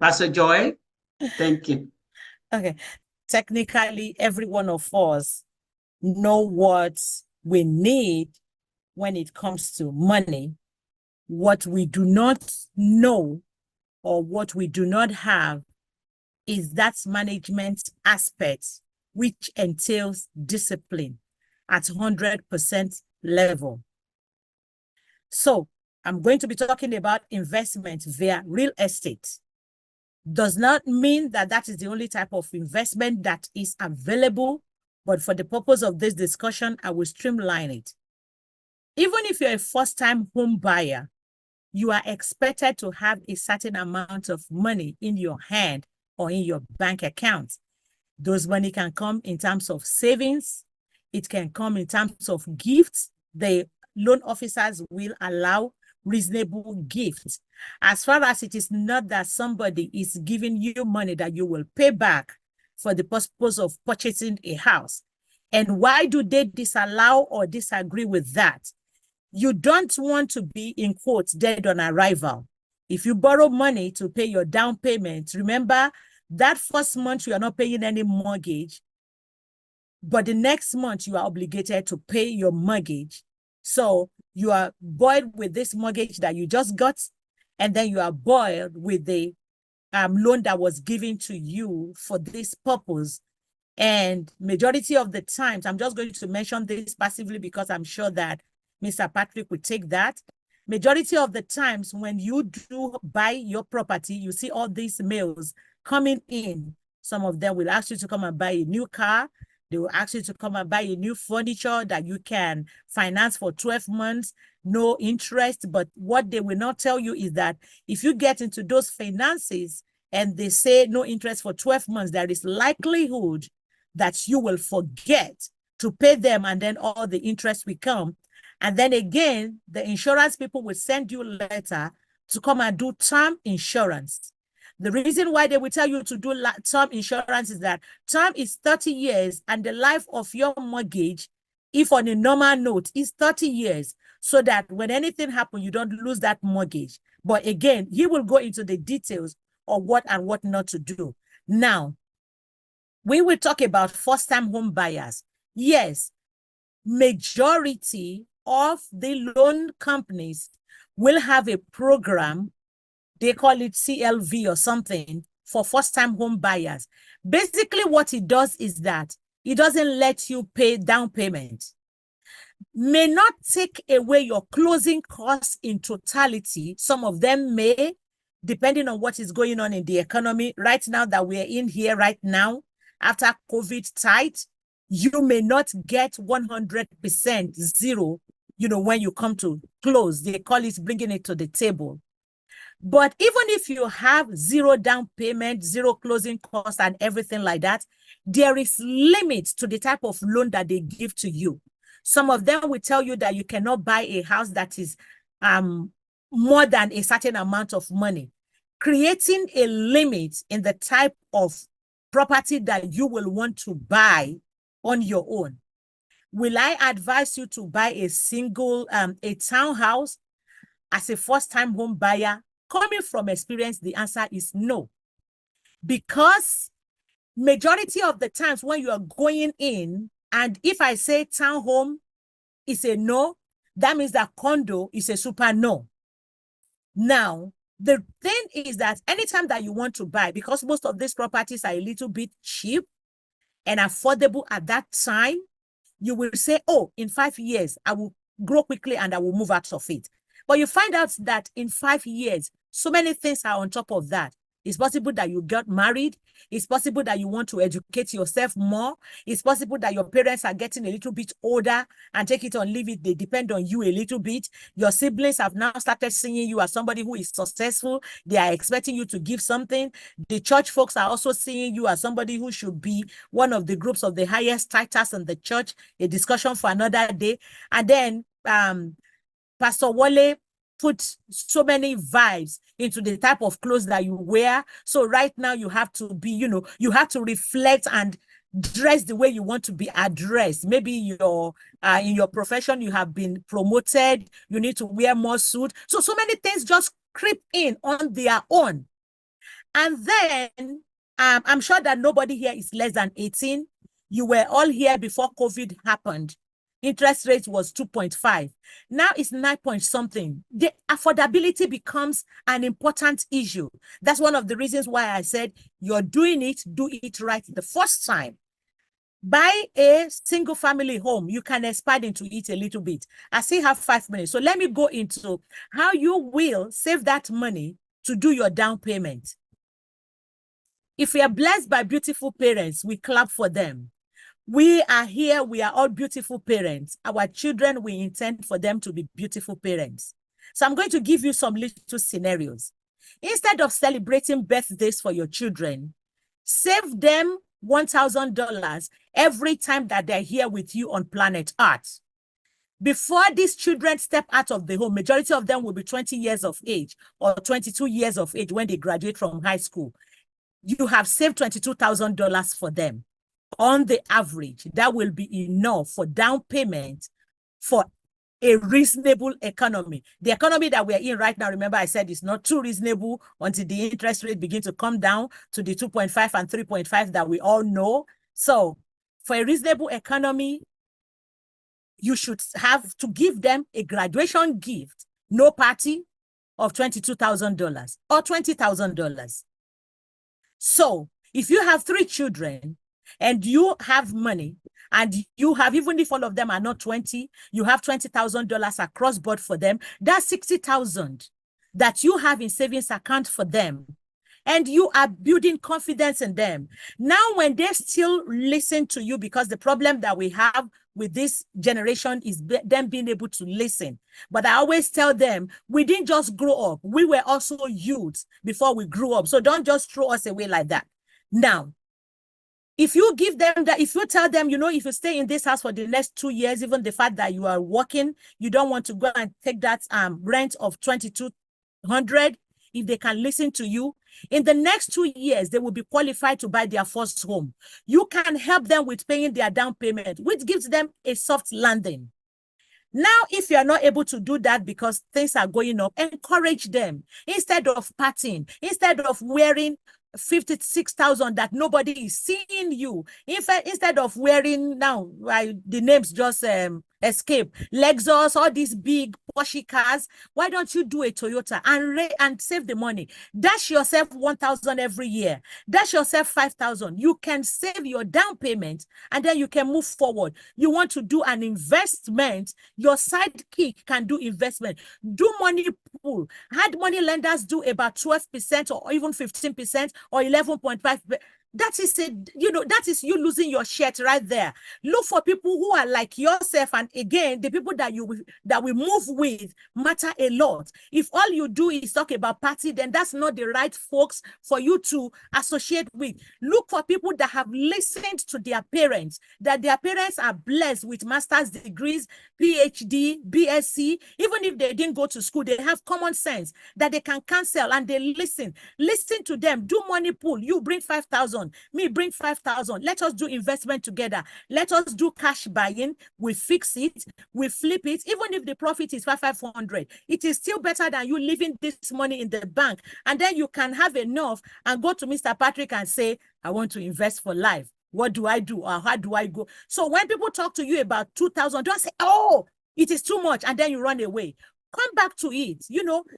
Pastor Joy, thank you. Okay. Technically, every one of us know what we need when it comes to money. What we do not know or what we do not have is that management aspect, which entails discipline at 100% level. So I'm going to be talking about investment via real estate. Does not mean that that is the only type of investment that is available, but for the purpose of this discussion, I will streamline it. Even if you're a first-time home buyer, you are expected to have a certain amount of money in your hand or in your bank account. Those money can come in terms of savings. It can come in terms of gifts. The loan officers will allow reasonable gifts. As far as it is not that somebody is giving you money that you will pay back for the purpose of purchasing a house. And why do they disallow or disagree with that? You don't want to be, in quotes, dead on arrival. If you borrow money to pay your down payment, remember that first month you are not paying any mortgage, but the next month you are obligated to pay your mortgage. So you are buoyed with this mortgage that you just got, and then you are buoyed with the loan that was given to you for this purpose. And majority of the times, I'm just going to mention this passively because I'm sure that Mr. Patrick would take that. Majority of the times when you do buy your property, you see all these mails coming in. Some of them will ask you to come and buy a new car. They will ask you to come and buy a new furniture that you can finance for 12 months, no interest. But what they will not tell you is that if you get into those finances and they say no interest for 12 months, there is likelihood that you will forget to pay them, and then all the interest will come. And then again, the insurance people will send you a letter to come and do term insurance. The reason why they will tell you to do term insurance is that term is 30 years and the life of your mortgage, if on a normal note, is 30 years, so that when anything happens, you don't lose that mortgage. But again, he will go into the details of what and what not to do. Now, we will talk about first-time home buyers. Yes, majority of the loan companies will have a program, they call it CLV or something, for first-time home buyers. Basically, what it does is that it doesn't let you pay down payment. May not take away your closing costs in totality. Some of them may, depending on what is going on in the economy. Right now that we're in here right now, after COVID tight, you may not get 100% zero, when you come to close. They call it bringing it to the table. But even if you have zero down payment, zero closing costs and everything like that, there is limits to the type of loan that they give to you. Some of them will tell you that you cannot buy a house that is more than a certain amount of money, creating a limit in the type of property that you will want to buy on your own. Will I advise you to buy a single, a townhouse as a first-time home buyer? Coming from experience, the answer is no. Because majority of the times when you are going in, and if I say townhome is a no, that means that condo is a super no. Now, the thing is that anytime that you want to buy, because most of these properties are a little bit cheap and affordable at that time, you will say, oh, in 5 years, I will grow quickly and I will move out of it. But you find out that in 5 years, so many things are on top of that. It's possible that you got married. It's possible that you want to educate yourself more. It's possible that your parents are getting a little bit older, and take it or leave it, they depend on you a little bit. Your siblings have now started seeing you as somebody who is successful. They are expecting you to give something. The church folks are also seeing you as somebody who should be one of the groups of the highest titles in the church. A discussion for another day. And then Pastor Wale put so many vibes into the type of clothes that you wear. So right now you have to be, you have to reflect and dress the way you want to be addressed. Maybe you're in your profession, you have been promoted, you need to wear more suit. So many things just creep in on their own. And then I'm sure that nobody here is less than 18. You were all here before COVID happened. Interest rate was 2.5. Now it's 9 point something. The affordability becomes an important issue. That's one of the reasons why I said you're doing it, do it right the first time. Buy a single family home. You can expand into it a little bit. I still have 5 minutes. So let me go into how you will save that money to do your down payment. If we are blessed by beautiful parents, we clap for them. We are here, we are all beautiful parents. Our children, we intend for them to be beautiful parents. So I'm going to give you some little scenarios. Instead of celebrating birthdays for your children, save them $1,000 every time that they're here with you on planet Earth. Before these children step out of the home, majority of them will be 20 years of age or 22 years of age when they graduate from high school. You have saved $22,000 for them. On the average, that will be enough for down payment for a reasonable economy. The economy that we're in right now, remember I said it's not too reasonable until the interest rate begin to come down to the 2.5 and 3.5 that we all know. So for a reasonable economy, you should have to give them a graduation gift, no party, of $22,000 or $20,000. So if you have 3 children and you have money and you have, even if all of them are not 20, you have $20,000 across board for them, that's 60,000 that you have in savings account for them. And you are building confidence in them. Now, when they still listen to you, because the problem that we have with this generation is them being able to listen. But I always tell them, we didn't just grow up. We were also youths before we grew up. So don't just throw us away like that. Now, if you give them that, if you tell them, you know, if you stay in this house for the next 2 years, even the fact that you are working, you don't want to go and take that rent of $2,200, if they can listen to you, in the next 2 years, they will be qualified to buy their first home. You can help them with paying their down payment, which gives them a soft landing. Now, if you are not able to do that because things are going up, encourage them. Instead of partying, instead of wearing 56,000 that nobody is seeing you. In fact, instead of wearing, now the names just escape, Lexus, all these big Porsche cars, why don't you do a Toyota and save the money? Dash yourself 1,000 every year. Dash yourself 5,000. You can save your down payment and then you can move forward. You want to do an investment, your sidekick can do investment. Do money pool. Hard money lenders do about 12% or even 15% or 11.5%. That is that is you losing your shirt right there. Look for people who are like yourself, and again, the people that we move with matter a lot. If all you do is talk about party, then that's not the right folks for you to associate with. Look for people that have listened to their parents, that their parents are blessed with master's degrees, PhD, BSc. Even if they didn't go to school, they have common sense that they can cancel and they listen. Listen to them. Do money pool. You bring 5,000. Me bring 5,000. Let us do investment together. Let us do cash buying. We fix it. We flip it. Even if the profit is 500, it is still better than you leaving this money in the bank. And then you can have enough and go to Mr. Patrick and say, I want to invest for life. What do I do? Or how do I go? So when people talk to you about 2,000, don't say, oh, it is too much. And then you run away. Come back to it,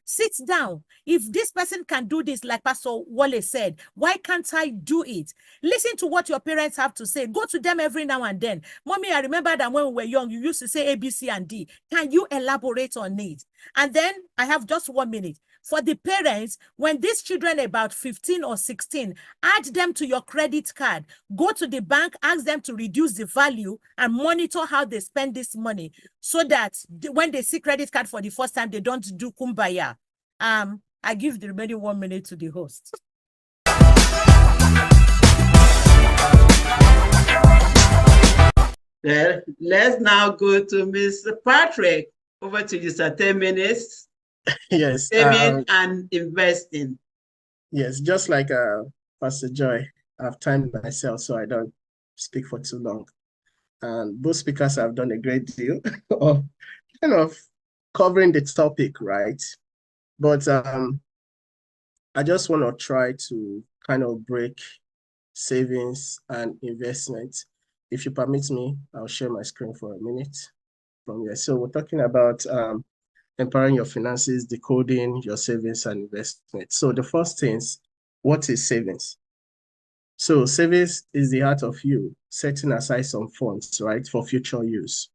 sit down. If this person can do this, like Pastor Wale said, why can't I do it? Listen to what your parents have to say. Go to them every now and then. Mommy, I remember that when we were young, you used to say A, B, C, and D. Can you elaborate on it? And then I have just 1 minute. For the parents, when these children are about 15 or 16, add them to your credit card. Go to the bank, ask them to reduce the value and monitor how they spend this money so that when they see credit card for the first time, they don't do kumbaya. I give the remaining 1 minute to the host. Well, let's now go to Mr. Patrick. Over to you, sir. 10 minutes. Yes. Saving and investing. Yes, just like Pastor Joy, I've timed myself so I don't speak for too long. And both speakers have done a great deal of kind of covering the topic, right? But I just want to try to kind of break savings and investment. If you permit me, I'll share my screen for a minute from here. So we're talking about empowering your finances, decoding your savings and investment. So the first things, what is savings? So savings is the art of you setting aside some funds, right, for future use.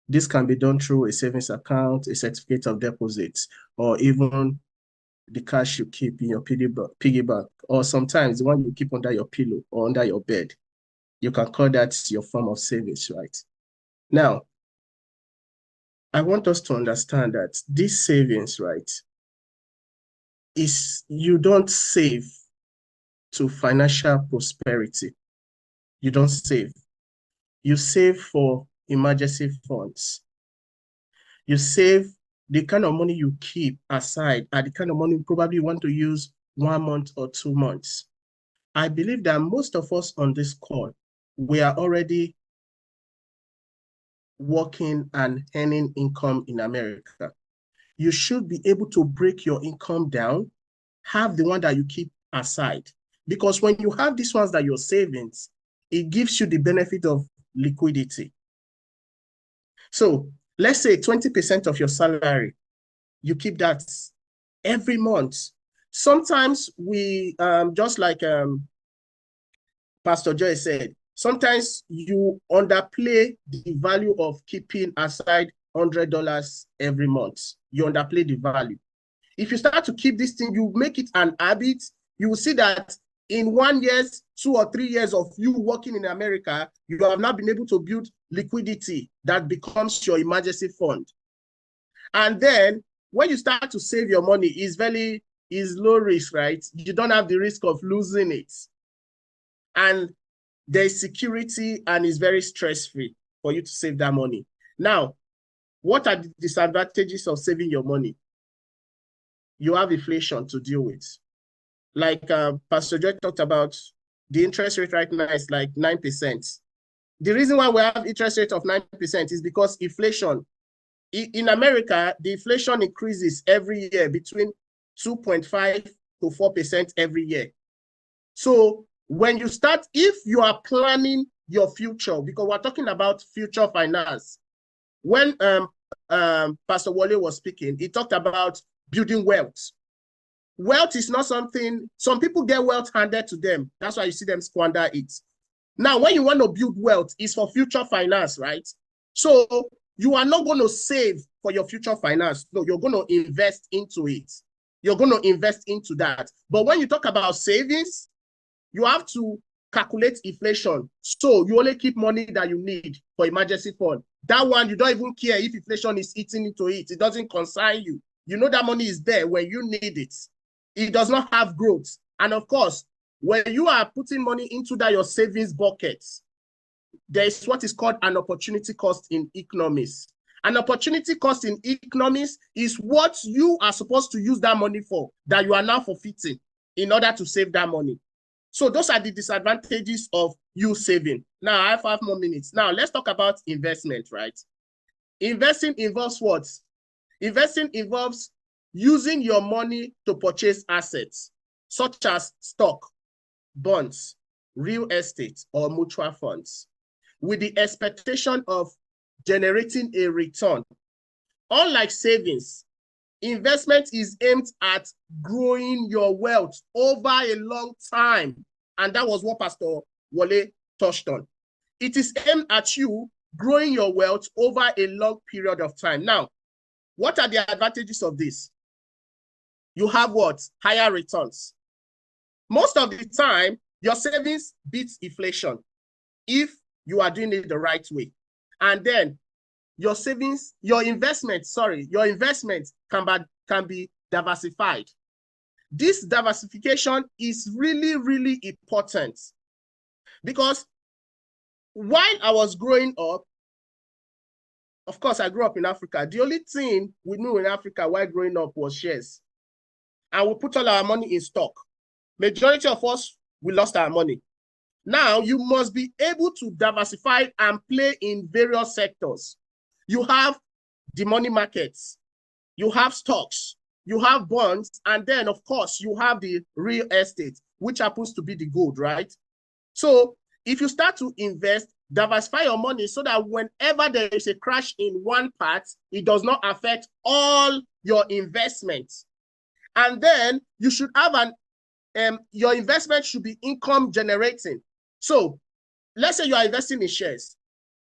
This can be done through a savings account, a certificate of deposit, or even the cash you keep in your piggy bank, or sometimes the one you keep under your pillow or under your bed. You can call that your form of savings, right? Now, I want us to understand that this savings, right, is you don't save to financial prosperity. You don't save. You save for emergency funds. You save the kind of money you keep aside and the kind of money you probably want to use 1 month or 2 months. I believe that most of us on this call, we are already working and earning income in America. You should be able to break your income down, have the one that you keep aside. Because when you have these ones that your savings, it gives you the benefit of liquidity. So let's say 20% of your salary, you keep that every month. Sometimes we, just like Pastor Joy said, sometimes you underplay the value of keeping aside $100 every month. You underplay the value. If you start to keep this thing, you make it an habit, you will see that in 1 year, 2 or 3 years of you working in America, you have now been able to build liquidity that becomes your emergency fund. And then when you start to save your money, is low risk, right? You don't have the risk of losing it. And there's security and it's very stress-free for you to save that money. Now, what are the disadvantages of saving your money? You have inflation to deal with. Like Pastor Joy talked about, the interest rate right now is like 9%. The reason why we have interest rate of 9% is because inflation. In America, the inflation increases every year between 2.5 to 4% every year. So when you start, if you are planning your future, because we're talking about future finance, when Pastor Wale was speaking, he talked about building wealth. Wealth is not something, some people get wealth handed to them. That's why you see them squander it. Now, when you want to build wealth, it's for future finance, right? So you are not going to save for your future finance. No, you're going to invest into it. You're going to invest into that. But when you talk about savings, you have to calculate inflation. So you only keep money that you need for emergency fund. That one, you don't even care if inflation is eating into it. It doesn't concern you. You know that money is there when you need it. It does not have growth. And of course, when you are putting money into that your savings buckets, there is what is called an opportunity cost in economics. An opportunity cost in economics is what you are supposed to use that money for, that you are now forfeiting in order to save that money. So those are the disadvantages of you saving. Now, I have 5 more minutes. Now, let's talk about investment, right? Investing involves what? Investing involves using your money to purchase assets, such as stock, bonds, real estate, or mutual funds, with the expectation of generating a return. Unlike savings, investment is aimed at growing your wealth over a long time. And that was what Pastor Wale touched on. It is aimed at you growing your wealth over a long period of time. Now, what are the advantages of this? You have what? Higher returns. Most of the time, your savings beats inflation if you are doing it the right way. And then your savings, your investment can be diversified. This diversification is really, really important because while I was growing up, of course, I grew up in Africa. The only thing we knew in Africa while growing up was shares. And we put all our money in stock. Majority of us, we lost our money. Now, you must be able to diversify and play in various sectors. You have the money markets. You have stocks. you have bonds, and then, of course, you have the real estate, which happens to be the gold, right? So if you start to invest, diversify your money so that whenever there is a crash in one part, it does not affect all your investments. And then you should have your investment should be income generating. So let's say you are investing in shares.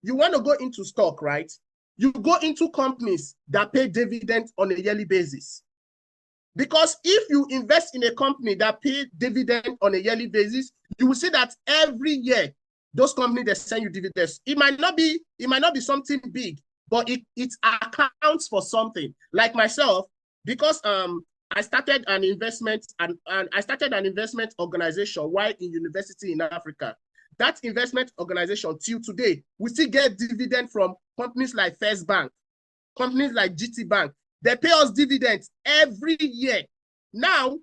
You want to go into stock, right? You go into companies that pay dividends on a yearly basis. Because if you invest in a company that pay dividend on a yearly basis, you will see that every year, those companies that send you dividends, it might not be something big, but it accounts for something. Like myself, because I started an investment and I started an investment organization while in university in Africa. That investment organization till today, we still get dividend from companies like First Bank, companies like GT Bank. They pay us dividends every year. Now,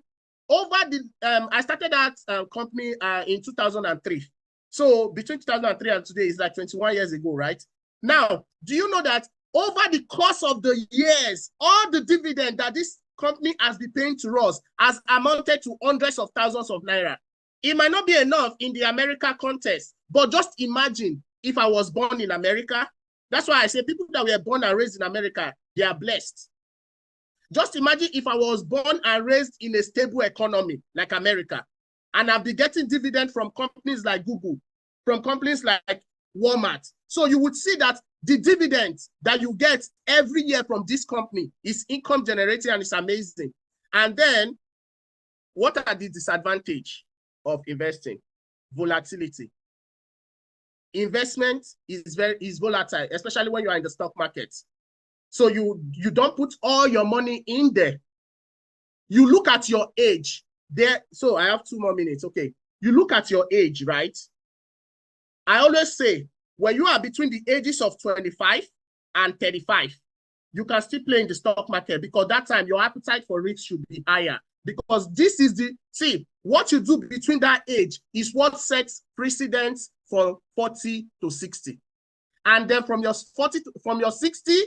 over the I started that company in 2003. So between 2003 and today is like 21 years ago, right? Now, do you know that over the course of the years, all the dividend that this company has been paying to us has amounted to hundreds of thousands of naira? It might not be enough in the America context, but just imagine if I was born in America. That's why I say people that were born and raised in America, they are blessed. Just imagine if I was born and raised in a stable economy like America, and I've been getting dividend from companies like Google, from companies like Walmart. So you would see that the dividends that you get every year from this company is income generating, and it's amazing. And then what are the disadvantages of investing? Volatility. Investment is volatile, especially when you are in the stock market. So you don't put all your money in there. You look at your age there. So I have 2 more minutes. Okay. You look at your age, right? I always say when you are between the ages of 25 and 35, you can still play in the stock market, because that time your appetite for risk should be higher. Because this is what you do between that age is what sets precedence from 40 to 60. And then from your 60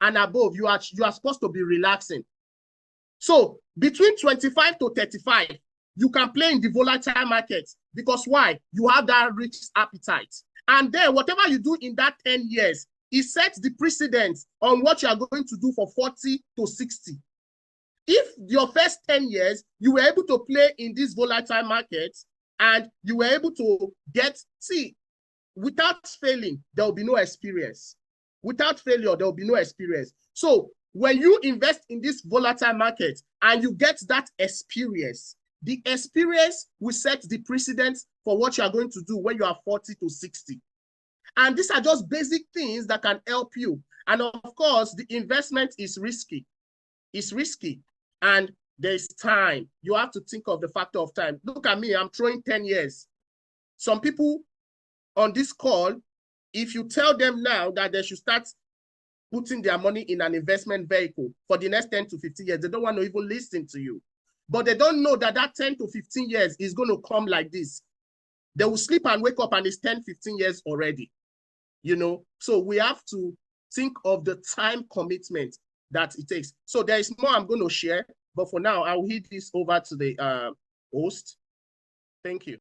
and above, you are supposed to be relaxing. So between 25 to 35, you can play in the volatile market, because why? You have that risk appetite. And then whatever you do in that 10 years, it sets the precedence on what you are going to do for 40 to 60. If your first 10 years, you were able to play in this volatile market and you were able to without failing, there will be no experience. Without failure, there will be no experience. So when you invest in this volatile market and you get that experience, the experience will set the precedence for what you are going to do when you are 40 to 60. And these are just basic things that can help you. And of course, the investment is risky. It's risky. And there's time. You have to think of the factor of time. Look at me, I'm throwing 10 years. Some people on this call, if you tell them now that they should start putting their money in an investment vehicle for the next 10 to 15 years, they don't want to even listen to you. But they don't know that 10 to 15 years is going to come like this. They will sleep and wake up and it's 10, 15 years already. So we have to think of the time commitment that it takes. So there is more I'm going to share, but for now, I'll hand this over to the host. Thank you.